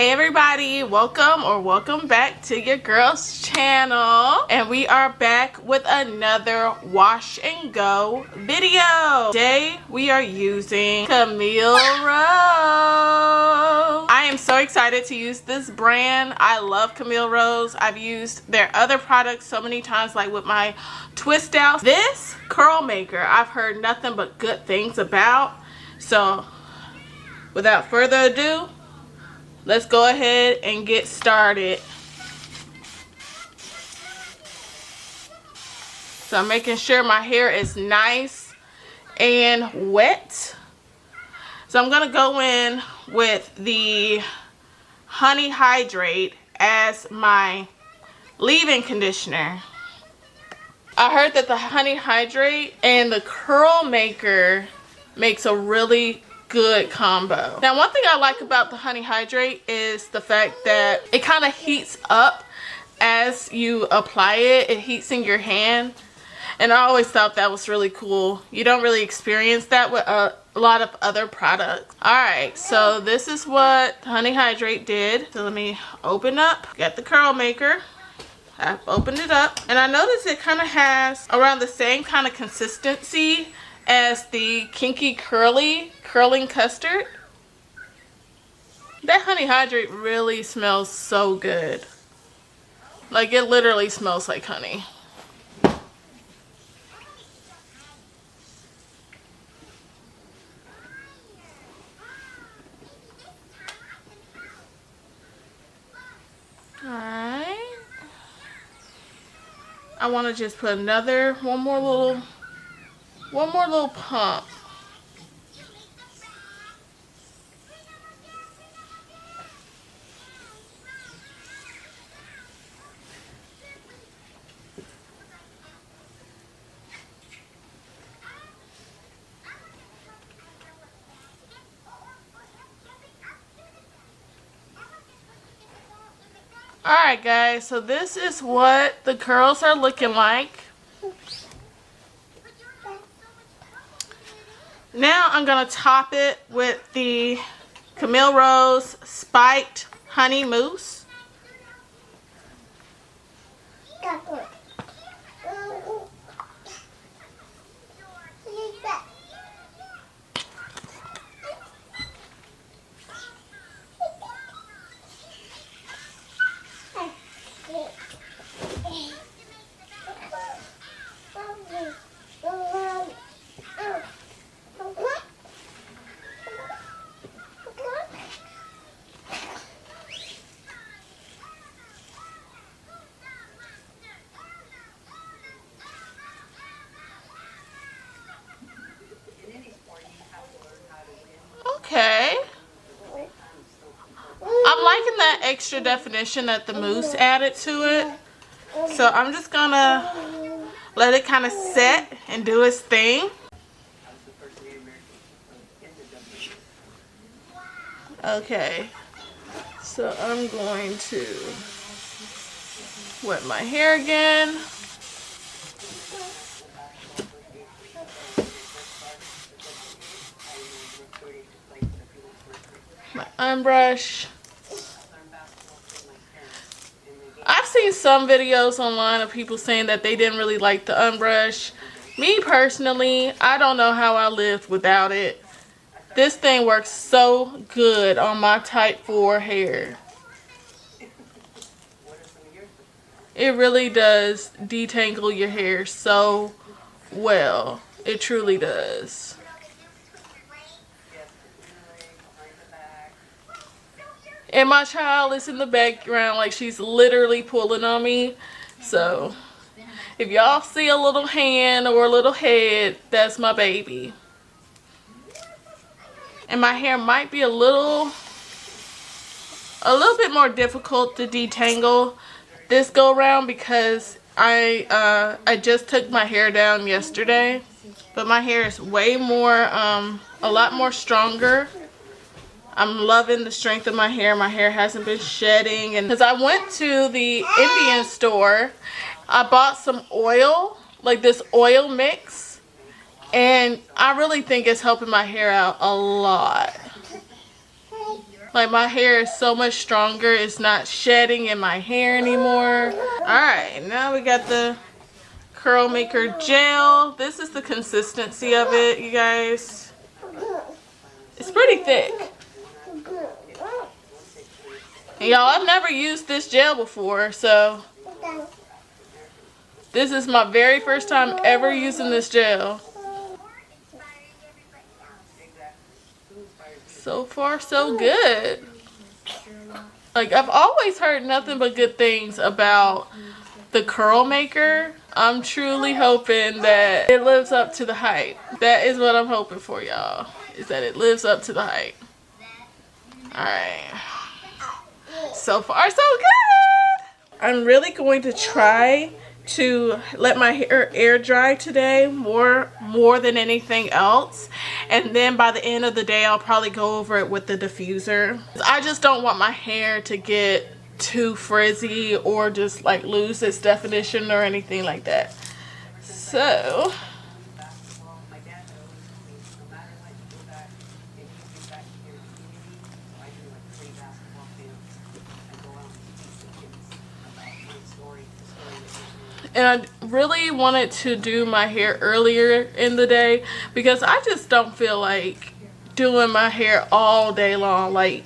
Hey everybody, welcome back to your girl's channel, and we are back with another wash and go video. Today we are using Camille Rose. I am so excited to use this brand. I love Camille Rose. I've used their other products so many times, like with my twist outs. This curl maker I've heard nothing but good things about, so without further ado, let's go ahead and get started. So I'm making sure my hair is nice and wet. So I'm going to go in with the Honey Hydrate as my leave-in conditioner. I heard that the Honey Hydrate and the curl maker makes a really good combo. Now, one thing I like about the Honey Hydrate is the fact that it kind of heats up as you apply it. It heats in your hand, and I always thought that was really cool. You don't really experience that with a lot of other products. Alright, so this is what Honey Hydrate did. So let me open up, get the curl maker. I've opened it up, and I noticed it kind of has around the same kind of consistency as the Kinky curling custard. That Honey Hydrate really smells so good. Like, it literally smells like honey. Alright. I want to just put one more little pump. Alright guys, so this is what the curls are looking like. Now I'm going to top it with the Camille Rose Spiked Honey Mousse. Okay. I'm liking that extra definition that the mousse added to it. So I'm just gonna let it kind of set and do its thing. Okay. So I'm going to wet my hair again. My unbrush. I've seen some videos online of people saying that they didn't really like the unbrush. Me personally, I don't know how I lived without it. This thing works so good on my type 4 hair. It really does detangle your hair so well. It truly does. And my child is in the background, like she's literally pulling on me. So if y'all see a little hand or a little head, that's my baby. And my hair might be a little bit more difficult to detangle this go around because I just took my hair down yesterday, but my hair is way more a lot more stronger. I'm loving the strength of my hair. My hair hasn't been shedding. And because I went to the Indian store, I bought some oil, like this oil mix, and I really think it's helping my hair out a lot. Like, my hair is so much stronger. It's not shedding in my hair anymore. Alright, now we got the curl maker gel. This is the consistency of it, you guys. It's pretty thick. And y'all, I've never used this gel before, so this is my very first time ever using this gel. So far, so good. Like, I've always heard nothing but good things about the curl maker. I'm truly hoping that it lives up to the hype. That is what I'm hoping for, y'all. Is that it lives up to the hype. Alright. So far, so good. I'm really going to try to let my hair air dry today more than anything else, and then by the end of the day I'll probably go over it with the diffuser. I just don't want my hair to get too frizzy or just like lose its definition or anything like that. So and I really wanted to do my hair earlier in the day because I just don't feel like doing my hair all day long. Like,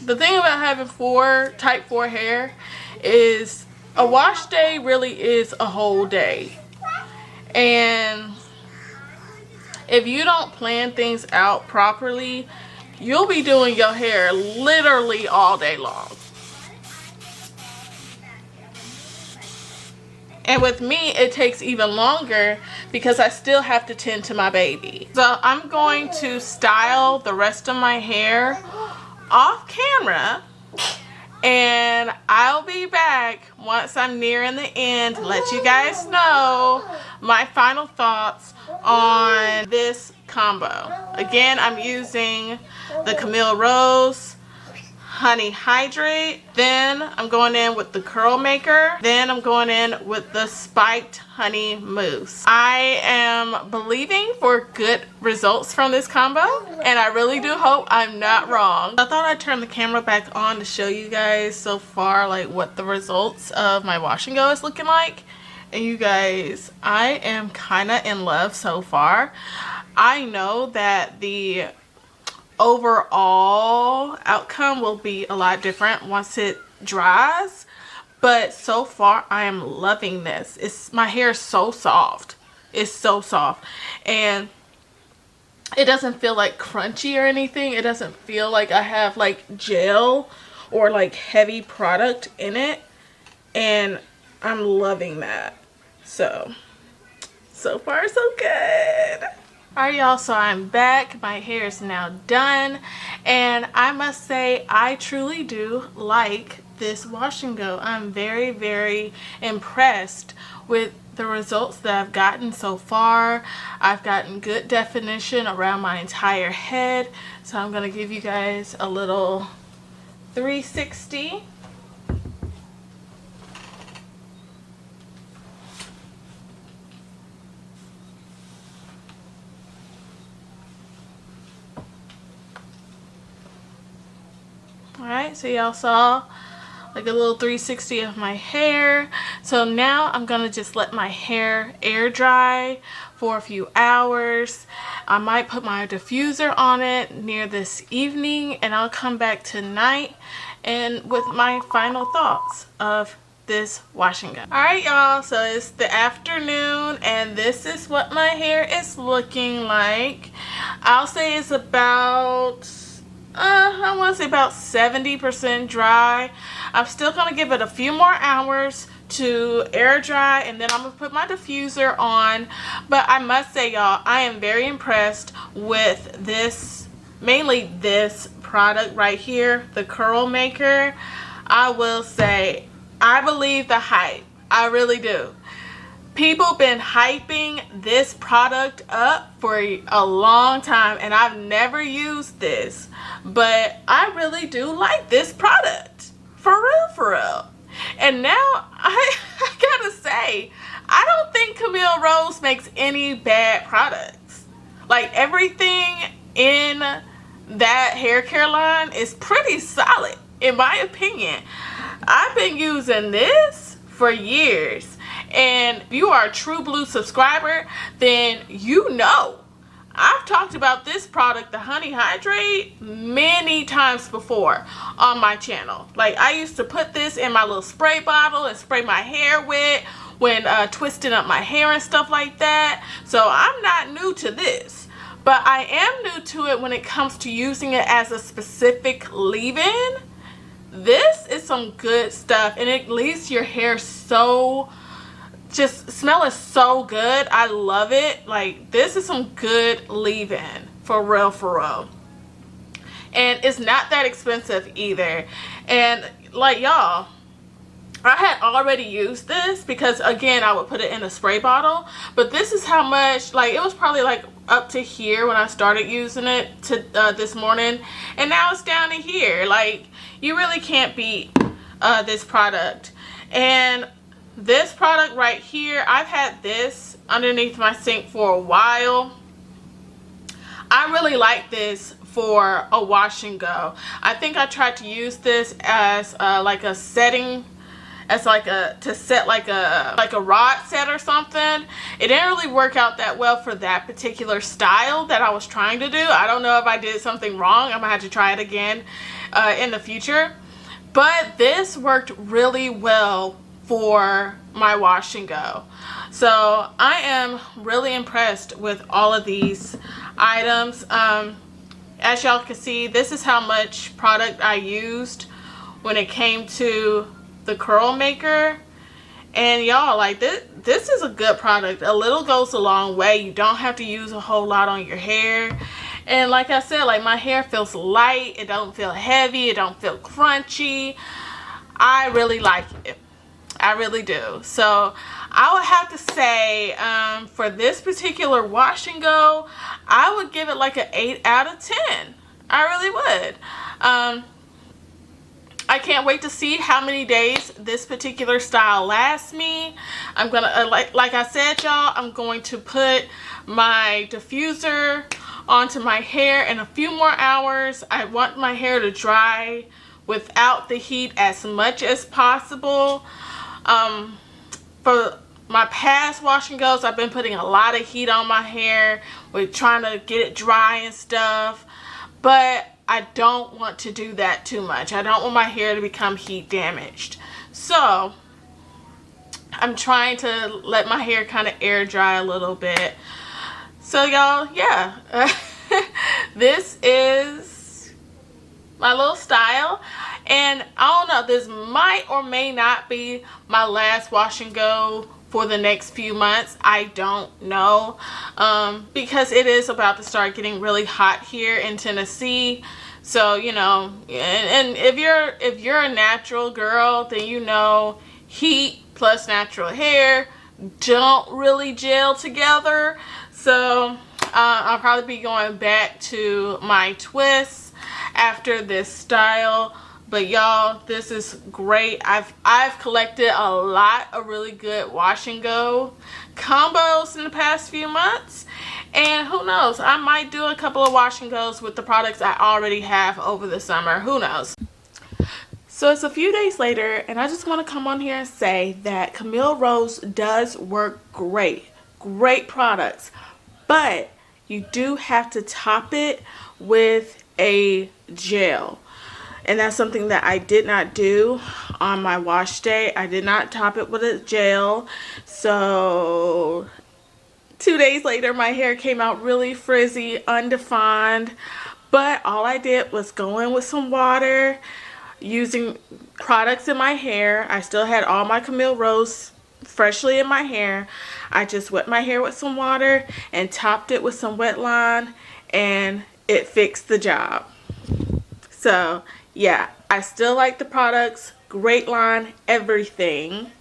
the thing about having type 4 hair is a wash day really is a whole day. And if you don't plan things out properly, you'll be doing your hair literally all day long. And with me, it takes even longer because I still have to tend to my baby. So I'm going to style the rest of my hair off camera, and I'll be back once I'm nearing the end to let you guys know my final thoughts on this combo. Again, I'm using the Camille Rose Honey Hydrate, then I'm going in with the curl maker, then I'm going in with the spiked honey mousse. I am believing for good results from this combo, and I really do hope I'm not wrong. I thought I'd turn the camera back on to show you guys so far like what the results of my wash and go is looking like. And you guys, I am kind of in love so far. I know that the overall outcome will be a lot different once it dries, but so far I am loving this. My hair is so soft. It's so soft, and it doesn't feel like crunchy or anything. It doesn't feel like I have like gel or like heavy product in it, and I'm loving that. So far so good. Alright, y'all, so I'm back. My hair is now done, and I must say I truly do like this wash and go. I'm very, very impressed with the results that I've gotten so far. I've gotten good definition around my entire head, so I'm going to give you guys a little 360. Alright, so y'all saw like a little 360 of my hair. So now I'm going to just let my hair air dry for a few hours. I might put my diffuser on it near this evening, and I'll come back tonight and with my final thoughts of this wash and go. Alright, y'all, so it's the afternoon, and this is what my hair is looking like. I'll say it's about I want to say about 70% dry. I'm still going to give it a few more hours to air dry, and then I'm going to put my diffuser on. But I must say, y'all, I am very impressed with this, mainly this product right here, the curl maker. I will say, I believe the hype. I really do. People been hyping this product up for a long time, and I've never used this, but I really do like this product, for real. And now I gotta say, I don't think Camille Rose makes any bad products. Like, everything in that hair care line is pretty solid, in my opinion. I've been using this for years, and if you are a True Blue subscriber, then you know I've talked about this product, the Honey Hydrate, many times before on my channel. Like, I used to put this in my little spray bottle and spray my hair with when twisting up my hair and stuff like that. So I'm not new to this, but I am new to it when it comes to using it as a specific leave-in. This is some good stuff, and it leaves your hair so, just smell is so good. I love it. Like, this is some good leave-in, for real, for real. And it's not that expensive either. And like, y'all, I had already used this because, again, I would put it in a spray bottle, but this is how much, like, it was probably like up to here when I started using it to this morning, and now it's down to here. Like, you really can't beat this product. And this product right here, I've had this underneath my sink for a while. I really like this for a wash and go. I think I tried to use this as like a setting, as like a, to set like a rod set or something. It didn't really work out that well for that particular style that I was trying to do. I don't know if I did something wrong. I'm gonna have to try it again in the future. But this worked really well for my wash and go. So I am really impressed with all of these items. As y'all can see, this is how much product I used when it came to the curl maker. And y'all, like, this is a good product. A little goes a long way. You don't have to use a whole lot on your hair. And like I said, like, my hair feels light. It don't feel heavy. It don't feel crunchy. I really like it. I really do. So I would have to say, for this particular wash and go, I would give it like an 8 out of 10. I really would. I can't wait to see how many days this particular style lasts me. I'm gonna, like I said, y'all, I'm going to put my diffuser onto my hair in a few more hours. I want my hair to dry without the heat as much as possible. For my past wash and goes, I've been putting a lot of heat on my hair. We're trying to get it dry and stuff, but I don't want to do that too much. I don't want my hair to become heat damaged. So I'm trying to let my hair kind of air dry a little bit. So y'all, yeah, this is my little style. And I don't know, this might or may not be my last wash and go for the next few months. I don't know, because it is about to start getting really hot here in Tennessee. So, you know, and if you're a natural girl, then you know heat plus natural hair don't really gel together. So I'll probably be going back to my twists after this style. But y'all, this is great. I've collected a lot of really good wash and go combos in the past few months, and who knows, I might do a couple of wash and goes with the products I already have over the summer. Who knows? So it's a few days later, and I just want to come on here and say that Camille Rose does work great. Great products, but you do have to top it with a gel. And that's something that I did not do on my wash day. I did not top it with a gel. So 2 days later, my hair came out really frizzy, undefined. But all I did was go in with some water, using products in my hair. I still had all my Camille Rose freshly in my hair. I just wet my hair with some water and topped it with some wet line, and it fixed the job. So yeah, I still like the products, great line, everything,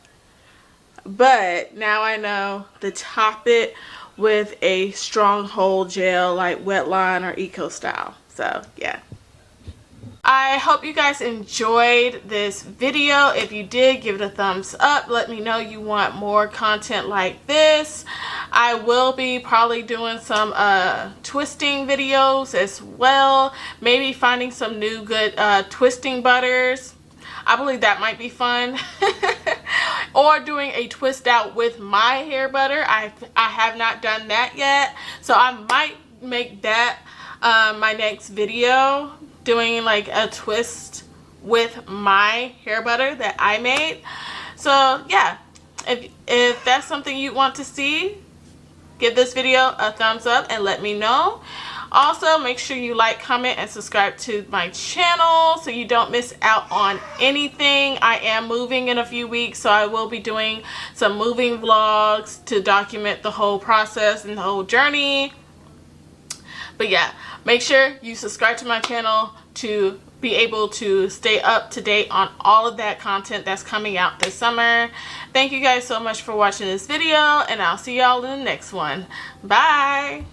but now I know to top it with a stronghold gel like Wetline or Eco Style. So yeah. I hope you guys enjoyed this video. If you did, give it a thumbs up. Let me know you want more content like this. I will be probably doing some twisting videos as well. Maybe finding some new good twisting butters. I believe that might be fun. Or doing a twist out with my hair butter. I have not done that yet. So I might make that my next video, doing like a twist with my hair butter that I made. So yeah, if that's something you want to see, give this video a thumbs up and let me know. Also, make sure you like, comment, and subscribe to my channel so you don't miss out on anything. I am moving in a few weeks, so I will be doing some moving vlogs to document the whole process and the whole journey. But yeah, make sure you subscribe to my channel to be able to stay up to date on all of that content that's coming out this summer. Thank you guys so much for watching this video, and I'll see y'all in the next one. Bye!